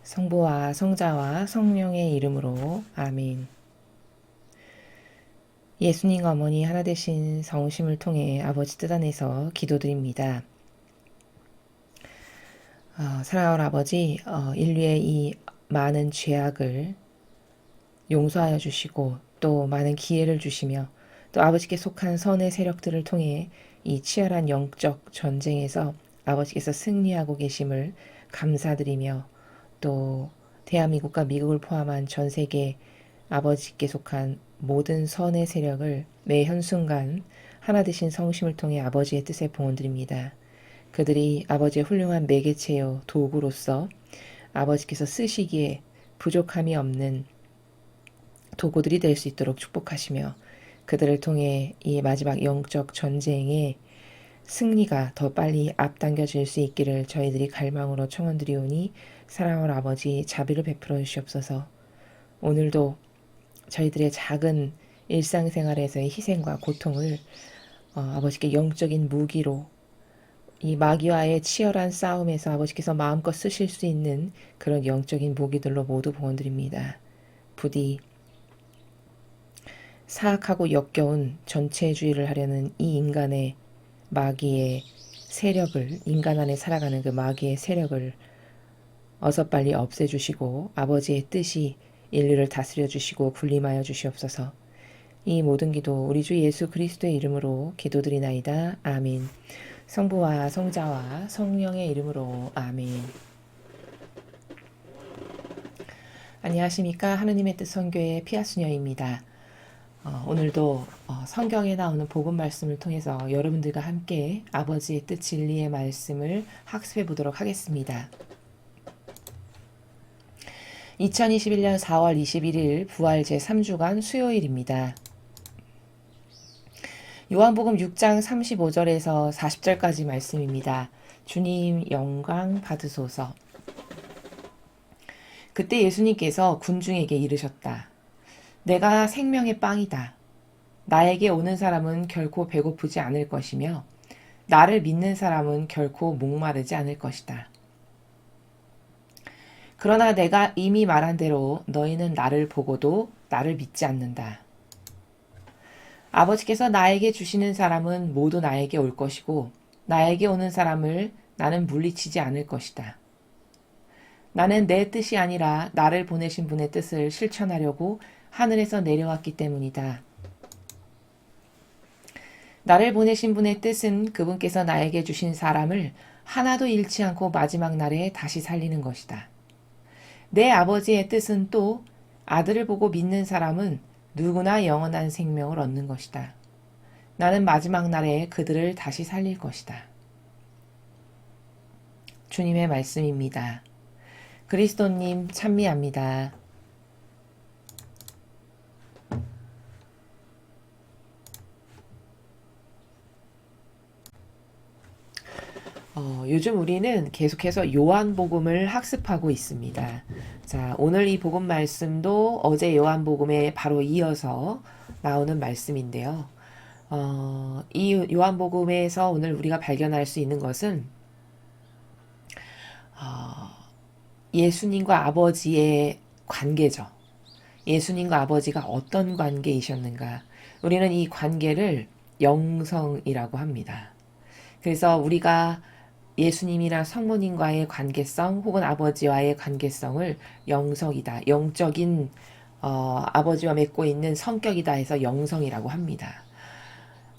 성부와 성자와 성령의 이름으로 아멘. 예수님 어머니 하나 되신 성심을 통해 아버지 뜻 안에서 기도드립니다. 사랑하는 아버지, 인류의 이 많은 죄악을 용서하여 주시고 또 많은 기회를 주시며 또 아버지께 속한 선의 세력들을 통해 이 치열한 영적 전쟁에서 아버지께서 승리하고 계심을 감사드리며 또 대한민국과 미국을 포함한 전 세계 아버지께 속한 모든 선의 세력을 매 현순간 하나 되신 성심을 통해 아버지의 뜻에 봉헌드립니다. 그들이 아버지의 훌륭한 매개체요 도구로서 아버지께서 쓰시기에 부족함이 없는 도구들이 될 수 있도록 축복하시며 그들을 통해 이 마지막 영적 전쟁의 승리가 더 빨리 앞당겨질 수 있기를 저희들이 갈망으로 청원드리오니 사랑하는 아버지 자비를 베풀어 주시옵소서. 오늘도 저희들의 작은 일상생활에서의 희생과 고통을 아버지께 영적인 무기로 이 마귀와의 치열한 싸움에서 아버지께서 마음껏 쓰실 수 있는 그런 영적인 무기들로 모두 봉헌드립니다. 부디 사악하고 역겨운 전체주의를 하려는 이 인간의 마귀의 세력을, 인간 안에 살아가는 그 마귀의 세력을 어서 빨리 없애주시고 아버지의 뜻이 인류를 다스려 주시고 군림하여 주시옵소서. 이 모든 기도 우리 주 예수 그리스도의 이름으로 기도드리나이다. 아멘. 성부와 성자와 성령의 이름으로 아멘. 안녕하십니까. 하느님의 뜻 선교의 피아수녀입니다. 오늘도 성경에 나오는 복음 말씀을 통해서 여러분들과 함께 아버지의 뜻 진리의 말씀을 학습해 보도록 하겠습니다. 2021년 4월 21일 부활 제3주간 수요일입니다. 요한복음 6장 35절에서 40절까지 말씀입니다. 주님 영광 받으소서. 그때 예수님께서 군중에게 이르셨다. 내가 생명의 빵이다. 나에게 오는 사람은 결코 배고프지 않을 것이며 나를 믿는 사람은 결코 목마르지 않을 것이다. 그러나 내가 이미 말한 대로 너희는 나를 보고도 나를 믿지 않는다. 아버지께서 나에게 주시는 사람은 모두 나에게 올 것이고 나에게 오는 사람을 나는 물리치지 않을 것이다. 나는 내 뜻이 아니라 나를 보내신 분의 뜻을 실천하려고 하늘에서 내려왔기 때문이다. 나를 보내신 분의 뜻은 그분께서 나에게 주신 사람을 하나도 잃지 않고 마지막 날에 다시 살리는 것이다. 내 아버지의 뜻은 또 아들을 보고 믿는 사람은 누구나 영원한 생명을 얻는 것이다. 나는 마지막 날에 그들을 다시 살릴 것이다. 주님의 말씀입니다. 그리스도님 찬미합니다. 요즘 우리는 계속해서 요한복음을 학습하고 있습니다. 자, 오늘 이 복음 말씀도 어제 요한복음에 바로 이어서 나오는 말씀인데요. 이 요한복음에서 오늘 우리가 발견할 수 있는 것은 예수님과 아버지의 관계죠. 예수님과 아버지가 어떤 관계이셨는가. 우리는 이 관계를 영성이라고 합니다. 그래서 우리가 예수님이나 성모님과의 관계성 혹은 아버지와의 관계성을 영성이다. 영적인 아버지와 맺고 있는 성격이다 해서 영성이라고 합니다.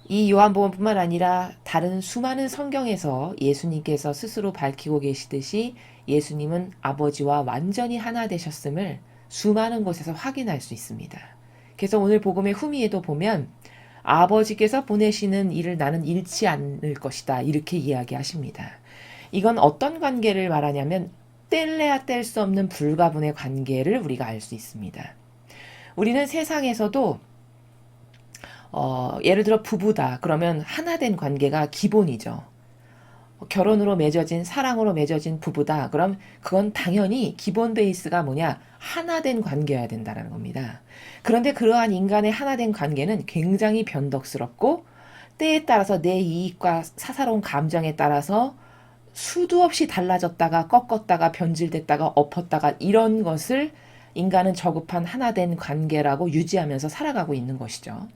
이 요한복음뿐만 아니라 다른 수많은 성경에서 예수님께서 스스로 밝히고 계시듯이 예수님은 아버지와 완전히 하나 되셨음을 수많은 곳에서 확인할 수 있습니다. 그래서 오늘 복음의 후미에도 보면 아버지께서 보내시는 일을 나는 잃지 않을 것이다. 이렇게 이야기하십니다. 이건 어떤 관계를 말하냐면 뗄래야 뗄 수 없는 불가분의 관계를 우리가 알 수 있습니다. 우리는 세상에서도 예를 들어 부부다. 그러면 하나 된 관계가 기본이죠. 결혼으로 맺어진 사랑으로 맺어진 부부다. 그럼 그건 당연히 기본 베이스가 뭐냐? 하나 된 관계여야 된다는 겁니다. 그런데 그러한 인간의 하나 된 관계는 굉장히 변덕스럽고 때에 따라서 내 이익과 사사로운 감정에 따라서 수도 없이 달라졌다가 꺾었다가 변질됐다가 엎었다가 이런 것을 인간은 저급한 하나된 관계라고 유지하면서 살아가고 있는 것이죠.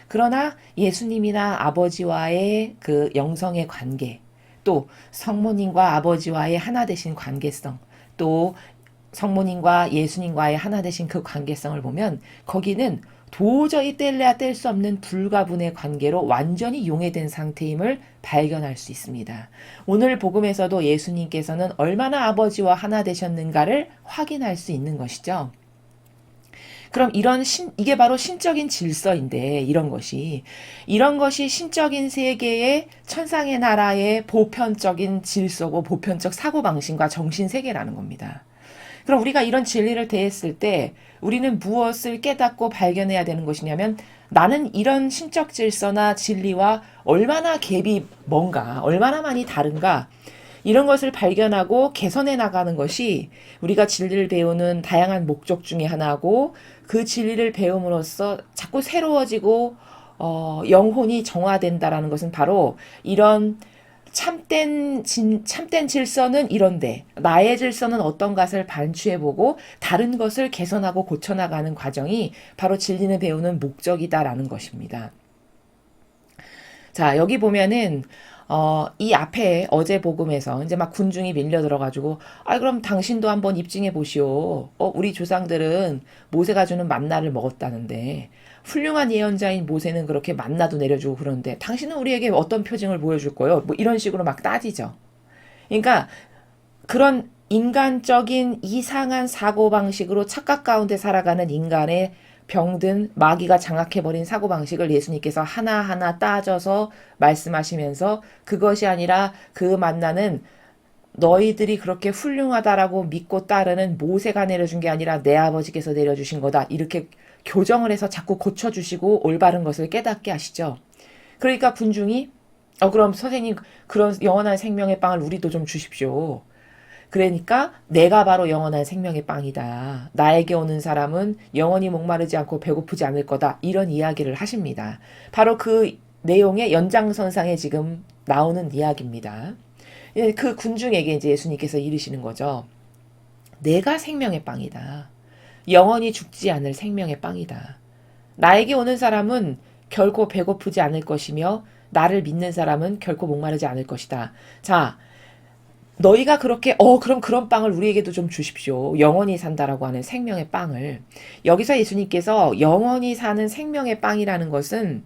그러나 예수님이나 아버지와의 그 영성의 관계, 또 성모님과 아버지와의 하나 되신 관계성, 또 성모님과 예수님과의 하나 되신 그 관계성을 보면 거기는 도저히 뗄래야 뗄 수 없는 불가분의 관계로 완전히 용해된 상태임을 발견할 수 있습니다. 오늘 복음에서도 예수님께서는 얼마나 아버지와 하나 되셨는가를 확인할 수 있는 것이죠. 그럼 이게 바로 신적인 질서인데, 이런 것이 신적인 세계의 천상의 나라의 보편적인 질서고 보편적 사고방식과 정신세계라는 겁니다. 그럼 우리가 이런 진리를 대했을 때 우리는 무엇을 깨닫고 발견해야 되는 것이냐면, 나는 이런 신적 질서나 진리와 얼마나 갭이 뭔가, 얼마나 많이 다른가, 이런 것을 발견하고 개선해 나가는 것이 우리가 진리를 배우는 다양한 목적 중에 하나고, 그 진리를 배움으로써 자꾸 새로워지고 영혼이 정화된다라는 것은 바로 이런 참된 질서는 이런데 나의 질서는 어떤 것을 반추해보고 다른 것을 개선하고 고쳐나가는 과정이 바로 진리를 배우는 목적이다라는 것입니다. 자, 여기 보면은 이 앞에 어제 복음에서 이제 막 군중이 밀려 들어가지고, 그럼 당신도 한번 입증해 보시오. 우리 조상들은 모세가 주는 만나를 먹었다는데, 훌륭한 예언자인 모세는 그렇게 만나도 내려주고 그러는데, 당신은 우리에게 어떤 표징을 보여줄 거요? 뭐 이런 식으로 막 따지죠. 그러니까 그런 인간적인 이상한 사고방식으로 착각 가운데 살아가는 인간의 병든 마귀가 장악해버린 사고방식을 예수님께서 하나하나 따져서 말씀하시면서, 그것이 아니라 그 만나는 너희들이 그렇게 훌륭하다라고 믿고 따르는 모세가 내려준 게 아니라 내 아버지께서 내려주신 거다, 이렇게 교정을 해서 자꾸 고쳐주시고 올바른 것을 깨닫게 하시죠. 그러니까 군중이 그럼 선생님, 그런 영원한 생명의 빵을 우리도 좀 주십시오. 그러니까 내가 바로 영원한 생명의 빵이다. 나에게 오는 사람은 영원히 목마르지 않고 배고프지 않을 거다. 이런 이야기를 하십니다. 바로 그 내용의 연장선상에 지금 나오는 이야기입니다. 그 군중에게 이제 예수님께서 이르시는 거죠. 내가 생명의 빵이다. 영원히 죽지 않을 생명의 빵이다. 나에게 오는 사람은 결코 배고프지 않을 것이며 나를 믿는 사람은 결코 목마르지 않을 것이다. 자, 너희가 그렇게 그럼 그런 빵을 우리에게도 좀 주십시오. 영원히 산다라고 하는 생명의 빵을. 여기서 예수님께서 영원히 사는 생명의 빵이라는 것은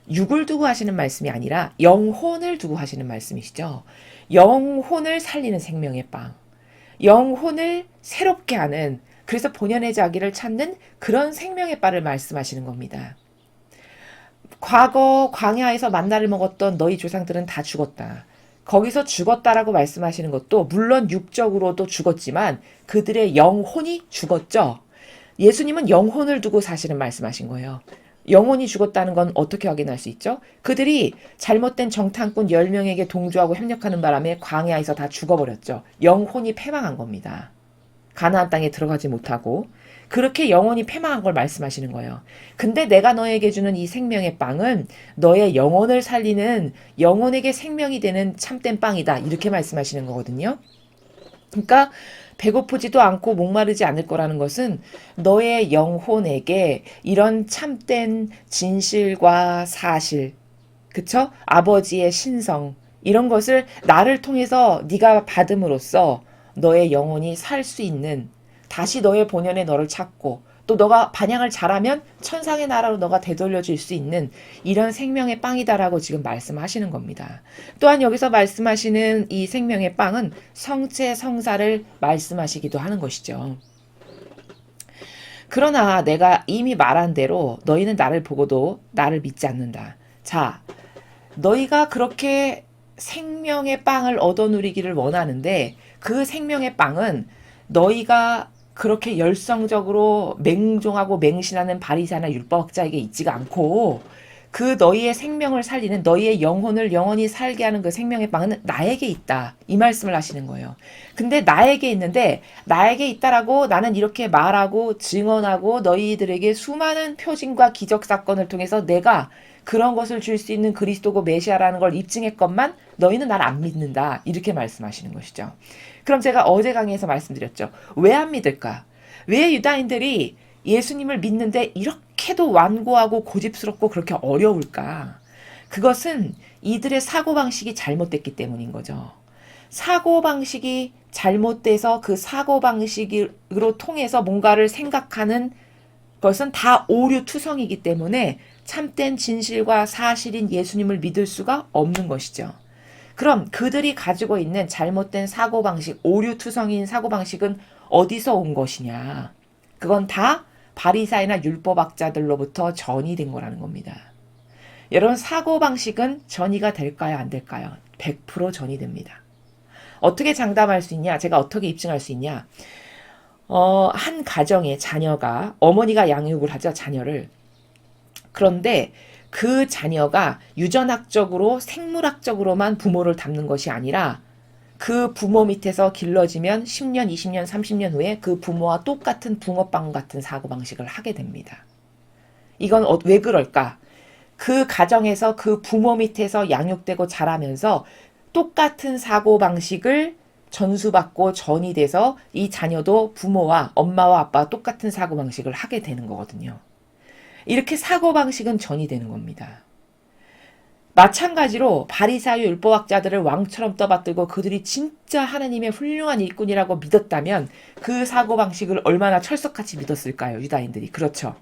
육을 두고 하시는 말씀이 아니라 영혼을 두고 하시는 말씀이시죠. 영혼을 살리는 생명의 빵. 영혼을 새롭게 하는, 그래서 본연의 자기를 찾는 그런 생명의 빵을 말씀하시는 겁니다. 과거 광야에서 만나를 먹었던 너희 조상들은 다 죽었다. 거기서 죽었다라고 말씀하시는 것도 물론 육적으로도 죽었지만 그들의 영혼이 죽었죠. 예수님은 영혼을 두고 사실은 말씀하신 거예요. 영혼이 죽었다는 건 어떻게 확인할 수 있죠? 그들이 잘못된 정탐꾼 10명에게 동조하고 협력하는 바람에 광야에서 다 죽어버렸죠. 영혼이 패망한 겁니다. 가나안 땅에 들어가지 못하고 그렇게 영혼이 패망한 걸 말씀하시는 거예요. 근데 내가 너에게 주는 이 생명의 빵은 너의 영혼을 살리는, 영혼에게 생명이 되는 참된 빵이다, 이렇게 말씀하시는 거거든요. 그러니까 배고프지도 않고 목마르지 않을 거라는 것은 너의 영혼에게 이런 참된 진실과 사실, 그쵸? 아버지의 신성, 이런 것을 나를 통해서 네가 받음으로써 너의 영혼이 살 수 있는, 다시 너의 본연의 너를 찾고 또 너가 반향을 잘하면 천상의 나라로 너가 되돌려질 수 있는 이런 생명의 빵이다라고 지금 말씀하시는 겁니다. 또한 여기서 말씀하시는 이 생명의 빵은 성체 성사를 말씀하시기도 하는 것이죠. 그러나 내가 이미 말한 대로 너희는 나를 보고도 나를 믿지 않는다. 자, 너희가 그렇게 생명의 빵을 얻어 누리기를 원하는데 그 생명의 빵은 너희가 그렇게 열성적으로 맹종하고 맹신하는 바리새나 율법학자에게 있지가 않고, 그 너희의 생명을 살리는, 너희의 영혼을 영원히 살게 하는 그 생명의 빵은 나에게 있다, 이 말씀을 하시는 거예요. 근데 나에게 있는데, 나에게 있다라고 나는 이렇게 말하고 증언하고 너희들에게 수많은 표징과 기적 사건을 통해서 내가 그런 것을 줄 수 있는 그리스도고 메시아라는 걸 입증했건만 너희는 날 안 믿는다. 이렇게 말씀하시는 것이죠. 그럼 제가 어제 강의에서 말씀드렸죠. 왜 안 믿을까? 왜 유다인들이 예수님을 믿는데 이렇게도 완고하고 고집스럽고 그렇게 어려울까? 그것은 이들의 사고방식이 잘못됐기 때문인 거죠. 사고방식이 잘못돼서 그 사고방식으로 통해서 뭔가를 생각하는 것은 다 오류투성이기 때문에 참된 진실과 사실인 예수님을 믿을 수가 없는 것이죠. 그럼 그들이 가지고 있는 잘못된 사고방식, 오류투성이인 사고방식은 어디서 온 것이냐? 그건 다 바리사이나 율법학자들로부터 전이된 거라는 겁니다. 여러분, 사고방식은 전이가 될까요? 안 될까요? 100% 전이됩니다. 어떻게 장담할 수 있냐? 제가 어떻게 입증할 수 있냐? 한 가정의 자녀가, 어머니가 양육을 하죠, 자녀를. 그런데 그 자녀가 유전학적으로, 생물학적으로만 부모를 닮는 것이 아니라 그 부모 밑에서 길러지면 10년, 20년, 30년 후에 그 부모와 똑같은 붕어빵 같은 사고방식을 하게 됩니다. 이건 왜 그럴까? 그 가정에서 그 부모 밑에서 양육되고 자라면서 똑같은 사고방식을 전수받고 전이 돼서 이 자녀도 부모와 엄마와 아빠와 똑같은 사고방식을 하게 되는 거거든요. 이렇게 사고방식은 전이 되는 겁니다. 마찬가지로 바리사유 율법학자들을 왕처럼 떠받들고 그들이 진짜 하나님의 훌륭한 일꾼이라고 믿었다면 그 사고방식을 얼마나 철석같이 믿었을까요? 유다인들이. 그렇죠.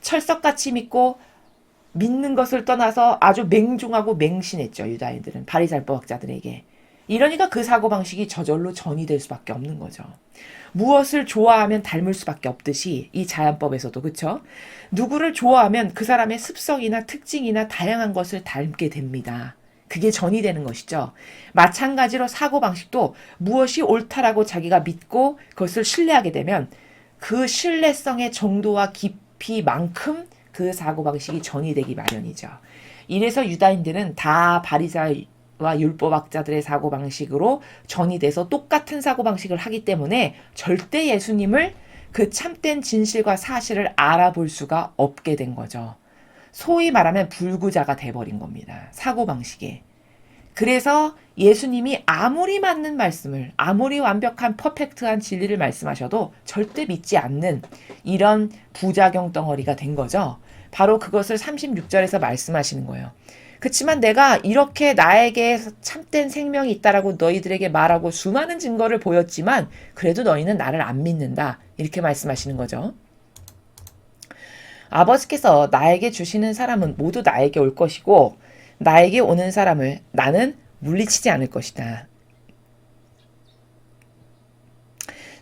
철석같이 믿고 믿는 것을 떠나서 아주 맹종하고 맹신했죠. 유다인들은 바리사유 율법학자들에게. 이러니까 그 사고방식이 저절로 전이 될 수밖에 없는 거죠. 무엇을 좋아하면 닮을 수밖에 없듯이 이 자연법에서도 그렇죠. 누구를 좋아하면 그 사람의 습성이나 특징이나 다양한 것을 닮게 됩니다. 그게 전이 되는 것이죠. 마찬가지로 사고방식도 무엇이 옳다라고 자기가 믿고 그것을 신뢰하게 되면 그 신뢰성의 정도와 깊이만큼 그 사고방식이 전이 되기 마련이죠. 이래서 유다인들은 다 바리사와 율법학자들의 사고방식으로 전이 돼서 똑같은 사고방식을 하기 때문에 절대 예수님을 그 참된 진실과 사실을 알아볼 수가 없게 된 거죠. 소위 말하면 불구자가 돼버린 겁니다. 사고방식에. 그래서 예수님이 아무리 맞는 말씀을, 아무리 완벽한 퍼펙트한 진리를 말씀하셔도 절대 믿지 않는 이런 부작용 덩어리가 된 거죠. 바로 그것을 36절에서 말씀하시는 거예요. 그렇지만 내가 이렇게 나에게 참된 생명이 있다라고 너희들에게 말하고 수많은 증거를 보였지만 그래도 너희는 나를 안 믿는다. 이렇게 말씀하시는 거죠. 아버지께서 나에게 주시는 사람은 모두 나에게 올 것이고 나에게 오는 사람을 나는 물리치지 않을 것이다.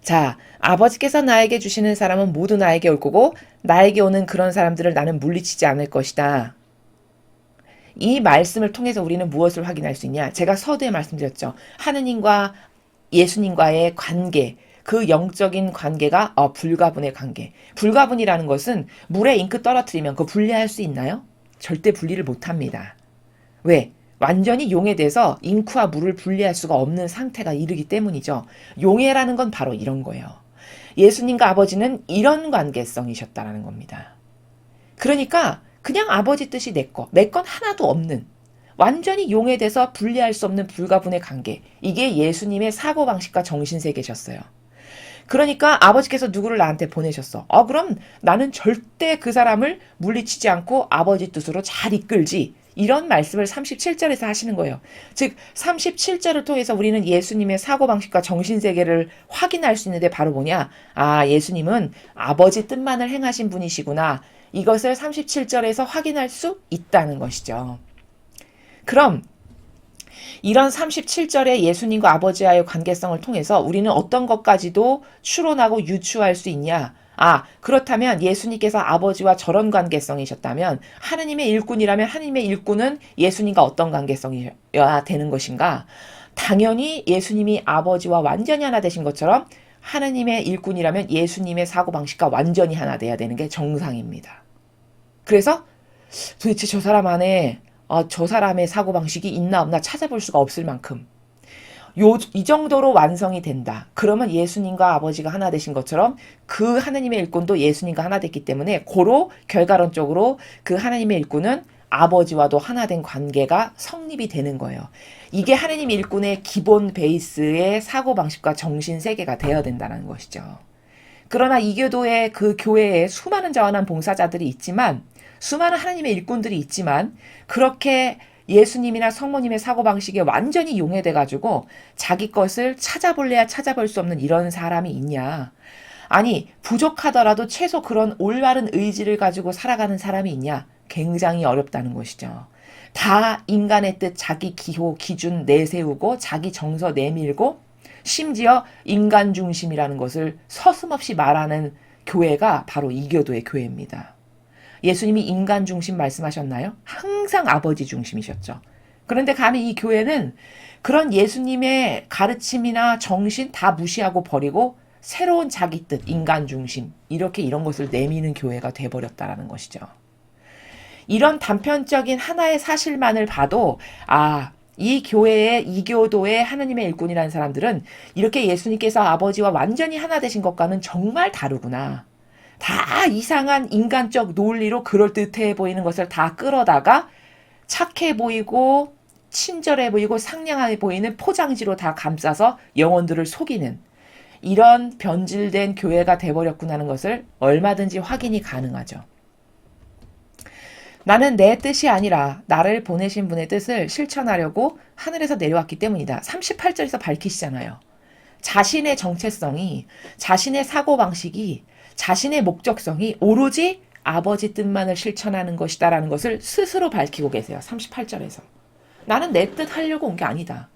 자, 아버지께서 나에게 주시는 사람은 모두 나에게 올 거고 나에게 오는 그런 사람들을 나는 물리치지 않을 것이다. 이 말씀을 통해서 우리는 무엇을 확인할 수 있냐? 제가 서두에 말씀드렸죠. 하느님과 예수님과의 관계, 그 영적인 관계가 불가분의 관계. 불가분이라는 것은 물에 잉크 떨어뜨리면 그거 분리할 수 있나요? 절대 분리를 못합니다. 왜? 완전히 용해돼서 잉크와 물을 분리할 수가 없는 상태가 이르기 때문이죠. 용해라는 건 바로 이런 거예요. 예수님과 아버지는 이런 관계성이셨다라는 겁니다. 그러니까 그냥 아버지 뜻이 내 건 하나도 없는 완전히 용해돼서 분리할 수 없는 불가분의 관계. 이게 예수님의 사고방식과 정신세계셨어요. 그러니까 아버지께서 누구를 나한테 보내셨어. 그럼 나는 절대 그 사람을 물리치지 않고 아버지 뜻으로 잘 이끌지. 이런 말씀을 37절에서 하시는 거예요. 즉 37절을 통해서 우리는 예수님의 사고방식과 정신세계를 확인할 수 있는데 바로 뭐냐. 예수님은 아버지 뜻만을 행하신 분이시구나. 이것을 37절에서 확인할 수 있다는 것이죠. 그럼 이런 37절의 예수님과 아버지와의 관계성을 통해서 우리는 어떤 것까지도 추론하고 유추할 수 있냐? 그렇다면 예수님께서 아버지와 저런 관계성이셨다면 하느님의 일꾼이라면 하느님의 일꾼은 예수님과 어떤 관계성이어야 되는 것인가? 당연히 예수님이 아버지와 완전히 하나 되신 것처럼 하느님의 일꾼이라면 예수님의 사고방식과 완전히 하나 돼야 되는 게 정상입니다. 그래서 도대체 저 사람 안에 저 사람의 사고방식이 있나 없나 찾아볼 수가 없을 만큼 이 정도로 완성이 된다. 그러면 예수님과 아버지가 하나 되신 것처럼 그 하나님의 일꾼도 예수님과 하나 됐기 때문에 고로 결과론적으로 그 하나님의 일꾼은 아버지와도 하나 된 관계가 성립이 되는 거예요. 이게 하느님 일꾼의 기본 베이스의 사고방식과 정신세계가 되어야 된다는 것이죠. 그러나 이교도의 그 교회에 수많은 자원한 봉사자들이 있지만, 수많은 하나님의 일꾼들이 있지만, 그렇게 예수님이나 성모님의 사고방식에 완전히 용해돼가지고 자기 것을 찾아볼래야 찾아볼 수 없는 이런 사람이 있냐. 아니, 부족하더라도 최소 그런 올바른 의지를 가지고 살아가는 사람이 있냐. 굉장히 어렵다는 것이죠. 다 인간의 뜻, 자기 기호, 기준 내세우고 자기 정서 내밀고 심지어 인간 중심이라는 것을 서슴없이 말하는 교회가 바로 이교도의 교회입니다. 예수님이 인간 중심 말씀하셨나요? 항상 아버지 중심이셨죠. 그런데 감히 이 교회는 그런 예수님의 가르침이나 정신 다 무시하고 버리고 새로운 자기 뜻, 인간 중심, 이렇게 이런 것을 내미는 교회가 돼버렸다라는 것이죠. 이런 단편적인 하나의 사실만을 봐도 이 교회의 이교도의 하나님의 일꾼이라는 사람들은 이렇게 예수님께서 아버지와 완전히 하나 되신 것과는 정말 다르구나. 다 이상한 인간적 논리로 그럴듯해 보이는 것을 다 끌어다가 착해 보이고 친절해 보이고 상냥해 보이는 포장지로 다 감싸서 영혼들을 속이는 이런 변질된 교회가 돼버렸구나는 것을 얼마든지 확인이 가능하죠. 나는 내 뜻이 아니라 나를 보내신 분의 뜻을 실천하려고 하늘에서 내려왔기 때문이다. 38절에서 밝히시잖아요. 자신의 정체성이, 자신의 사고방식이, 자신의 목적성이 오로지 아버지 뜻만을 실천하는 것이다라는 것을 스스로 밝히고 계세요. 38절에서. 나는 내 뜻 하려고 온 게 아니다.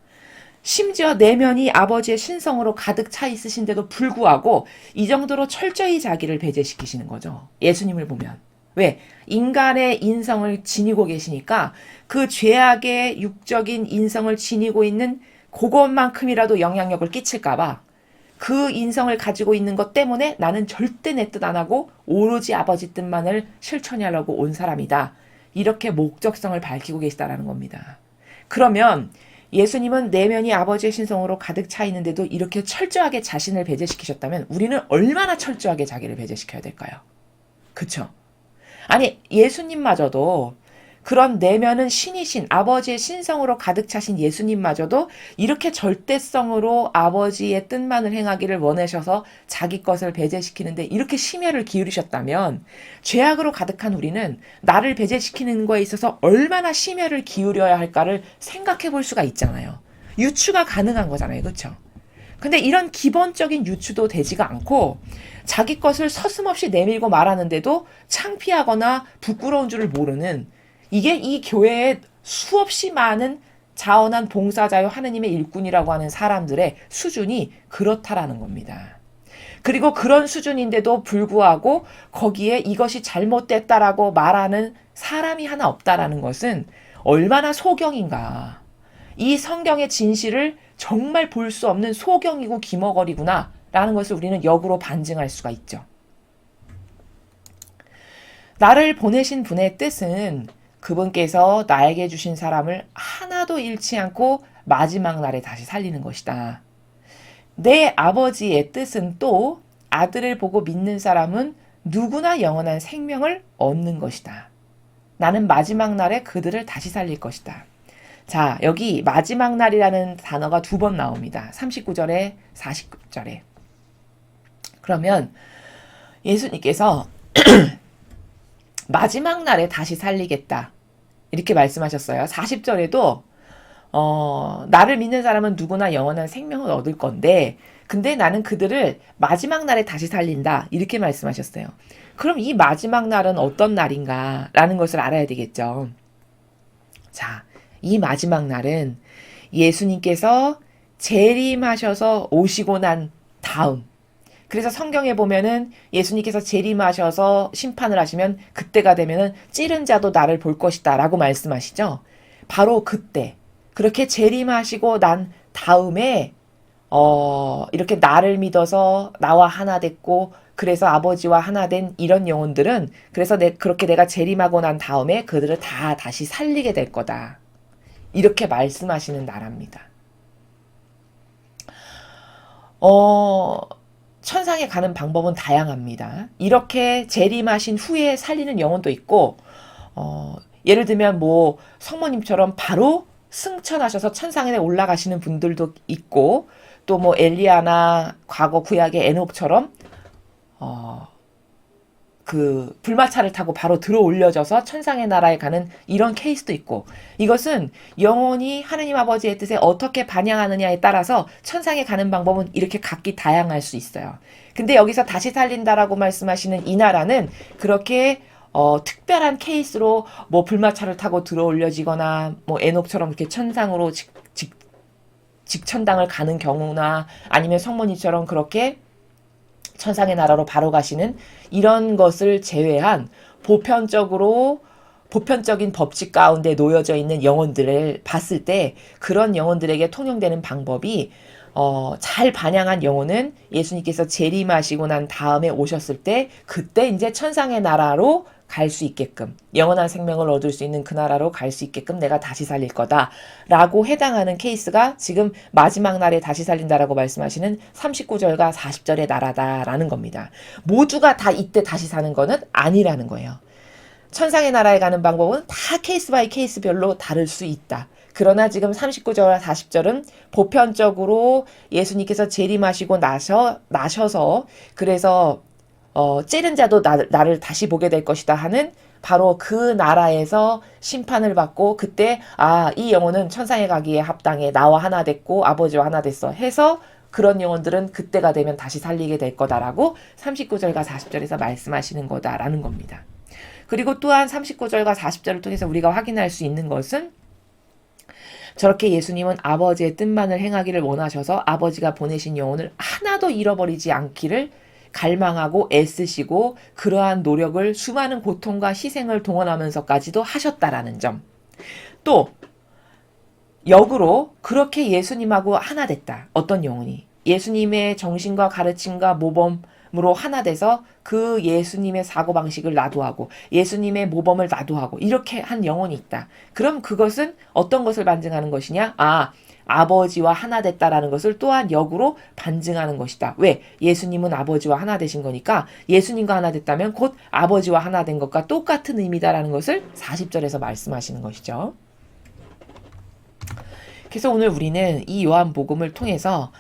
심지어 내면이 아버지의 신성으로 가득 차 있으신데도 불구하고 이 정도로 철저히 자기를 배제시키시는 거죠. 예수님을 보면. 왜? 인간의 인성을 지니고 계시니까 그 죄악의 육적인 인성을 지니고 있는 그것만큼이라도 영향력을 끼칠까봐 그 인성을 가지고 있는 것 때문에 나는 절대 내 뜻 안 하고 오로지 아버지 뜻만을 실천하려고 온 사람이다. 이렇게 목적성을 밝히고 계시다라는 겁니다. 그러면 예수님은 내면이 아버지의 신성으로 가득 차 있는데도 이렇게 철저하게 자신을 배제시키셨다면 우리는 얼마나 철저하게 자기를 배제시켜야 될까요? 그쵸? 아니, 예수님마저도 그런 내면은 신이신 아버지의 신성으로 가득 차신 예수님마저도 이렇게 절대성으로 아버지의 뜻만을 행하기를 원하셔서 자기 것을 배제시키는데 이렇게 심혈을 기울이셨다면 죄악으로 가득한 우리는 나를 배제시키는 거에 있어서 얼마나 심혈을 기울여야 할까를 생각해 볼 수가 있잖아요. 유추가 가능한 거잖아요. 그렇죠? 근데 이런 기본적인 유추도 되지가 않고 자기 것을 서슴없이 내밀고 말하는데도 창피하거나 부끄러운 줄을 모르는 이게 이 교회에 수없이 많은 자원한 봉사자요 하느님의 일꾼이라고 하는 사람들의 수준이 그렇다라는 겁니다. 그리고 그런 수준인데도 불구하고 거기에 이것이 잘못됐다라고 말하는 사람이 하나 없다라는 것은 얼마나 소경인가. 이 성경의 진실을 정말 볼 수 없는 소경이고 기머거리구나 라는 것을 우리는 역으로 반증할 수가 있죠. 나를 보내신 분의 뜻은 그분께서 나에게 주신 사람을 하나도 잃지 않고 마지막 날에 다시 살리는 것이다. 내 아버지의 뜻은 또 아들을 보고 믿는 사람은 누구나 영원한 생명을 얻는 것이다. 나는 마지막 날에 그들을 다시 살릴 것이다. 자, 여기 마지막 날이라는 단어가 2번 나옵니다. 39절에 49절에. 그러면 예수님께서 마지막 날에 다시 살리겠다. 이렇게 말씀하셨어요. 40절에도 나를 믿는 사람은 누구나 영원한 생명을 얻을 건데 근데 나는 그들을 마지막 날에 다시 살린다. 이렇게 말씀하셨어요. 그럼 이 마지막 날은 어떤 날인가? 라는 것을 알아야 되겠죠. 자, 이 마지막 날은 예수님께서 재림하셔서 오시고 난 다음 그래서 성경에 보면은 예수님께서 재림하셔서 심판을 하시면 그때가 되면은 찌른 자도 나를 볼 것이다 라고 말씀하시죠. 바로 그때 그렇게 재림하시고 난 다음에 이렇게 나를 믿어서 나와 하나 됐고 그래서 아버지와 하나 된 이런 영혼들은 그래서 그렇게 내가 재림하고 난 다음에 그들을 다 다시 살리게 될 거다. 이렇게 말씀하시는 나라입니다. 천상에 가는 방법은 다양합니다. 이렇게 재림하신 후에 살리는 영혼도 있고 예를 들면 뭐 성모님처럼 바로 승천하셔서 천상에 올라가시는 분들도 있고, 또 뭐 엘리야나 과거 구약의 에녹처럼 그 불마차를 타고 바로 들어 올려져서 천상의 나라에 가는 이런 케이스도 있고, 이것은 영혼이 하느님 아버지의 뜻에 어떻게 반영하느냐에 따라서 천상에 가는 방법은 이렇게 각기 다양할 수 있어요. 근데 여기서 다시 살린다라고 말씀하시는 이 나라는 그렇게 특별한 케이스로 뭐 불마차를 타고 들어 올려지거나 뭐 에녹처럼 이렇게 천상으로 직천당을 가는 경우나 아니면 성모님처럼 그렇게 천상의 나라로 바로 가시는 이런 것을 제외한 보편적인 법칙 가운데 놓여져 있는 영혼들을 봤을 때 그런 영혼들에게 통용되는 방법이 잘 반영한 영혼은 예수님께서 재림하시고 난 다음에 오셨을 때 그때 이제 천상의 나라로 갈 수 있게끔, 영원한 생명을 얻을 수 있는 그 나라로 갈 수 있게끔 내가 다시 살릴 거다 라고 해당하는 케이스가 지금 마지막 날에 다시 살린다라고 말씀하시는 39절과 40절의 나라다라는 겁니다. 모두가 다 이때 다시 사는 거는 아니라는 거예요. 천상의 나라에 가는 방법은 다 케이스 바이 케이스별로 다를 수 있다. 그러나 지금 39절과 40절은 보편적으로 예수님께서 재림하시고 나셔서 그래서 찌른 자도 나를 다시 보게 될 것이다 하는 바로 그 나라에서 심판을 받고 그때 이 영혼은 천상에 가기에 합당해, 나와 하나 됐고 아버지와 하나 됐어 해서 그런 영혼들은 그때가 되면 다시 살리게 될 거다라고 39절과 40절에서 말씀하시는 거다라는 겁니다. 그리고 또한 39절과 40절을 통해서 우리가 확인할 수 있는 것은 저렇게 예수님은 아버지의 뜻만을 행하기를 원하셔서 아버지가 보내신 영혼을 하나도 잃어버리지 않기를 갈망하고 애쓰시고 그러한 노력을 수많은 고통과 희생을 동원하면서까지도 하셨다라는 점. 또 역으로 그렇게 예수님하고 하나 됐다. 어떤 영혼이 예수님의 정신과 가르침과 모범으로 하나 돼서 그 예수님의 사고방식을 나도 하고 예수님의 모범을 나도 하고 이렇게 한 영혼이 있다. 그럼 그것은 어떤 것을 반증하는 것이냐? 아버지와 하나 됐다라는 것을 또한 역으로 반증하는 것이다. 왜? 예수님은 아버지와 하나 되신 거니까 예수님과 하나 됐다면 곧 아버지와 하나 된 것과 똑같은 의미다라는 것을 40절에서 말씀하시는 것이죠. 그래서 오늘 우리는 이 요한복음을 통해서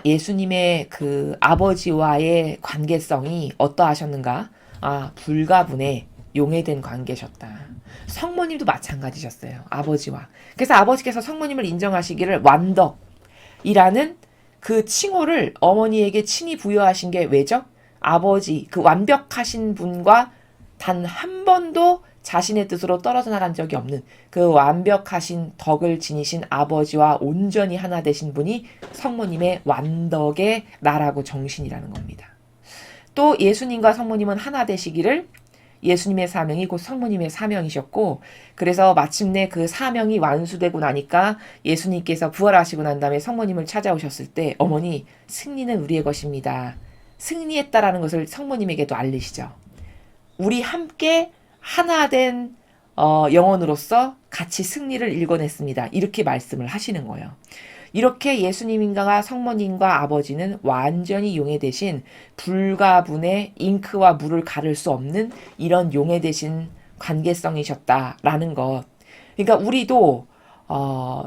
예수님의 그 아버지와의 관계성이 어떠하셨는가? 불가분의 용해된 관계셨다. 성모님도 마찬가지셨어요. 아버지와. 그래서 아버지께서 성모님을 인정하시기를 완덕이라는 그 칭호를 어머니에게 친히 부여하신 게 왜죠? 아버지, 그 완벽하신 분과 단 한 번도 자신의 뜻으로 떨어져 나간 적이 없는 그 완벽하신 덕을 지니신 아버지와 온전히 하나 되신 분이 성모님의 완덕의 나라고 정신이라는 겁니다. 또 예수님과 성모님은 하나 되시기를 예수님의 사명이 곧 성모님의 사명이셨고, 그래서 마침내 그 사명이 완수되고 나니까 예수님께서 부활하시고 난 다음에 성모님을 찾아오셨을 때 어머니, 승리는 우리의 것입니다. 승리했다라는 것을 성모님에게도 알리시죠. 우리 함께 하나 된 영혼으로서 같이 승리를 일궈냈습니다. 이렇게 말씀을 하시는 거예요. 이렇게 예수님과 성모님과 아버지는 완전히 용해되신 불가분의 잉크와 물을 가를 수 없는 이런 용해되신 관계성이셨다라는 것. 그러니까 우리도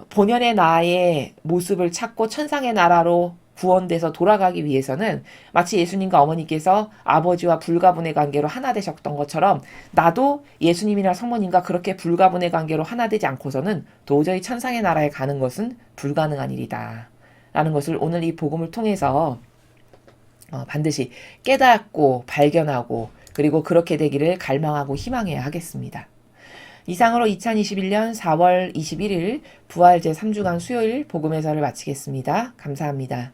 본연의 나의 모습을 찾고 천상의 나라로 구원돼서 돌아가기 위해서는 마치 예수님과 어머니께서 아버지와 불가분의 관계로 하나 되셨던 것처럼 나도 예수님이나 성모님과 그렇게 불가분의 관계로 하나 되지 않고서는 도저히 천상의 나라에 가는 것은 불가능한 일이다 라는 것을 오늘 이 복음을 통해서 반드시 깨닫고 발견하고 그리고 그렇게 되기를 갈망하고 희망해야 하겠습니다. 이상으로 2021년 4월 21일 부활 제3주간 수요일 복음 해설을 마치겠습니다. 감사합니다.